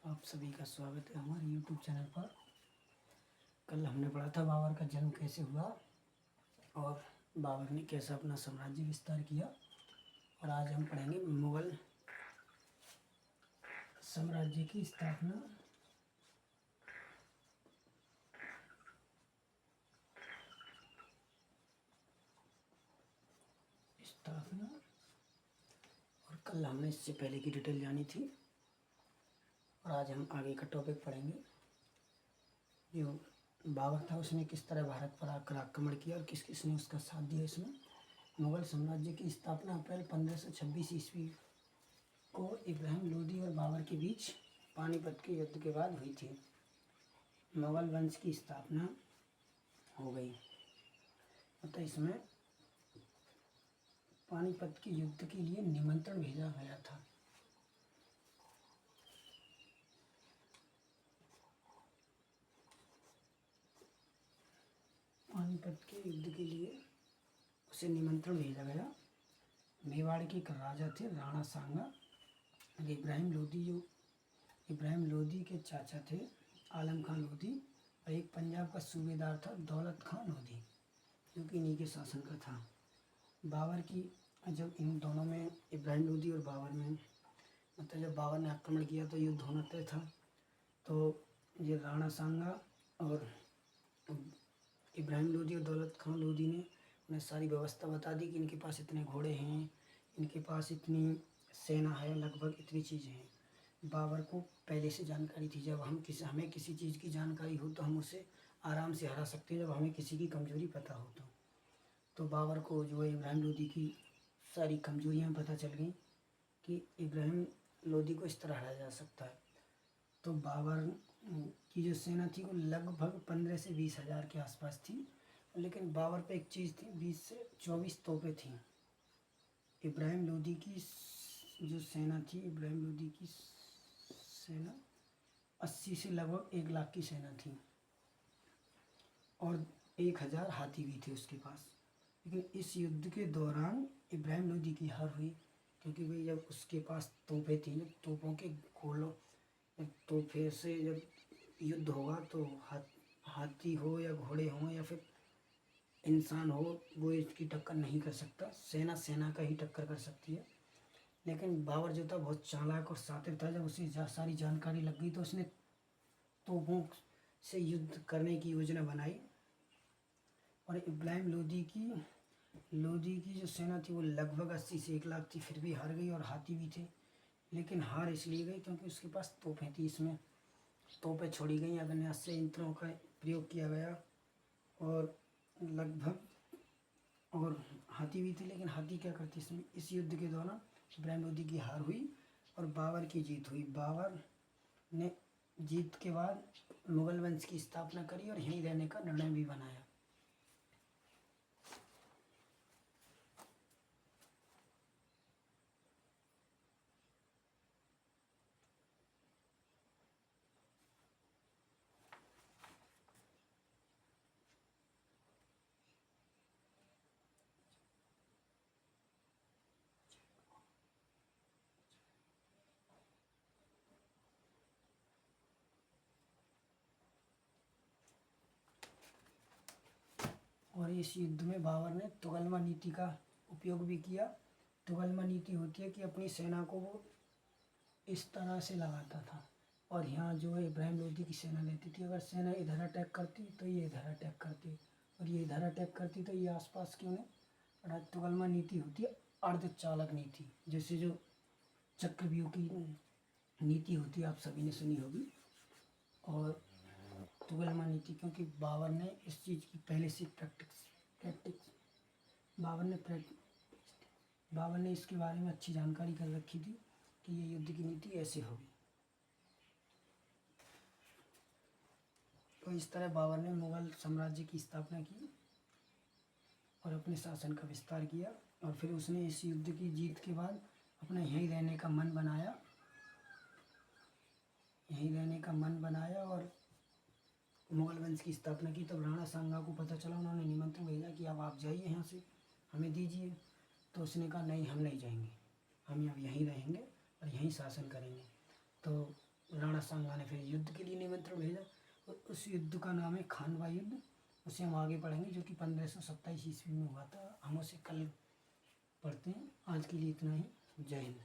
आप सभी का स्वागत है हमारे YouTube चैनल पर। कल हमने पढ़ा था बाबर का जन्म कैसे हुआ और बाबर ने कैसा अपना साम्राज्य विस्तार किया, और आज हम पढ़ेंगे मुगल साम्राज्य की स्थापना। और कल हमने इससे पहले की डिटेल जानी थी और आज हम आगे का टॉपिक पढ़ेंगे। जो बाबर था उसने किस तरह भारत पर आकर आक्रमण किया और किस किसने उसका साथ दिया। इसमें मुगल साम्राज्य की स्थापना अप्रैल 1526 ईस्वी को इब्राहिम लोदी और बाबर के बीच पानीपत के युद्ध के बाद हुई थी। मुगल वंश की स्थापना हो गई। अतः इसमें पानीपत के युद्ध के लिए निमंत्रण भेजा गया था। पानीपत के युद्ध के लिए उसे निमंत्रण भेजा गया। मेवाड़ के एक राजा थे राणा सांगा। इब्राहिम लोदी के चाचा थे आलम खान लोदी, और एक पंजाब का सूबेदार था दौलत खान लोदी, जो कि इन्हीं के शासन का था। बाबर की जब इन दोनों में, इब्राहिम लोदी और बाबर में, मतलब जब बाबर ने आक्रमण किया तो युद्ध होना तय था। तो ये राणा सांगा और इब्राहिम लोदी और दौलत खान लोदी ने उन्हें सारी व्यवस्था बता दी कि इनके पास इतने घोड़े हैं, इनके पास इतनी सेना है, लगभग इतनी चीज़ें हैं। बाबर को पहले से जानकारी थी। जब हमें किसी चीज़ की जानकारी हो तो हम उसे आराम से हरा सकते हैं, जब हमें किसी की कमज़ोरी पता हो तो बाबर को जो है इब्राहिम लोदी की सारी कमज़ोरियाँ पता चल गई कि इब्राहिम लोदी को इस तरह हराया जा सकता है। तो बाबर की जो सेना थी वो लगभग 15 से 20 हज़ार के आसपास थी, लेकिन बाबर पे एक चीज़ थी, 20 से 24 तोपें थीं। इब्राहिम लोदी की जो सेना थी, इब्राहिम लोदी की सेना 80 से लगभग 1 लाख की सेना थी, और 1000 हाथी भी थे उसके पास। लेकिन इस युद्ध के दौरान इब्राहिम लोदी की हार हुई, क्योंकि भाई जब उसके पास तोपें थी, तोपों के गोलों तोपे से जब युद्ध होगा तो हाथी हो या घोड़े हों या फिर इंसान हो, वो इसकी टक्कर नहीं कर सकता। सेना का ही टक्कर कर सकती है। लेकिन बाबर जो था बहुत चालाक और शातिर था। जब उसे सारी जानकारी लग गई तो उसने तोपों से युद्ध करने की योजना बनाई, और इब्राहिम लोदी की जो सेना थी वो लगभग 80 से 1 लाख थी, फिर भी हार गई, और हाथी भी थे। लेकिन हार इसलिए गई क्योंकि उसके पास तोपें थी। इसमें तोपें छोड़ी गई, अग्न्यास्त्र यंत्रों का प्रयोग किया गया, और लगभग और हाथी भी थे। लेकिन हाथी क्या करते इसमें, इस युद्ध के दौरान इब्राहिम लोदी की हार हुई और बाबर की जीत हुई। बाबर ने जीत के बाद मुगल वंश की स्थापना करी और यहीं रहने का निर्णय भी बनाया। और इस युद्ध में बाबर ने तुगलमा नीति का उपयोग भी किया। तुगलमा नीति होती है कि अपनी सेना को वो इस तरह से लगाता था, और यहाँ जो है इब्राहिम लोदी की सेना लेती थी। अगर सेना इधर अटैक करती तो ये इधर अटैक करती, और ये इधर अटैक करती तो ये आसपास की उन्हें। तुगलमा नीति होती है अर्धचालक नीति, जैसे जो चक्रव्यूह की नीति होती है, आप सभी ने सुनी होगी। और तुगलमा नीति, क्योंकि बाबर ने इस चीज़ की पहले से प्रैक्टिस बाबर ने इसके बारे में अच्छी जानकारी कर रखी थी कि ये युद्ध की नीति ऐसे होगी। तो इस तरह बाबर ने मुगल साम्राज्य की स्थापना की और अपने शासन का विस्तार किया। और फिर उसने इस युद्ध की जीत के बाद अपना यहीं रहने का मन बनाया और मुगल वंश की स्थापना की। तब राणा सांगा को पता चला, उन्होंने निमंत्रण भेजा कि अब आप जाइए यहाँ से, हमें दीजिए। तो उसने कहा नहीं, हम नहीं जाएंगे, हम अब यहीं रहेंगे और यहीं शासन करेंगे। तो राणा सांगा ने फिर युद्ध के लिए निमंत्रण भेजा और उस युद्ध का नाम है खानवा युद्ध। उसे हम आगे पढ़ेंगे, जो कि 1527 ईस्वी में हुआ था। हम उसे कल पढ़ते हैं। आज के लिए इतना ही। जय हिंद।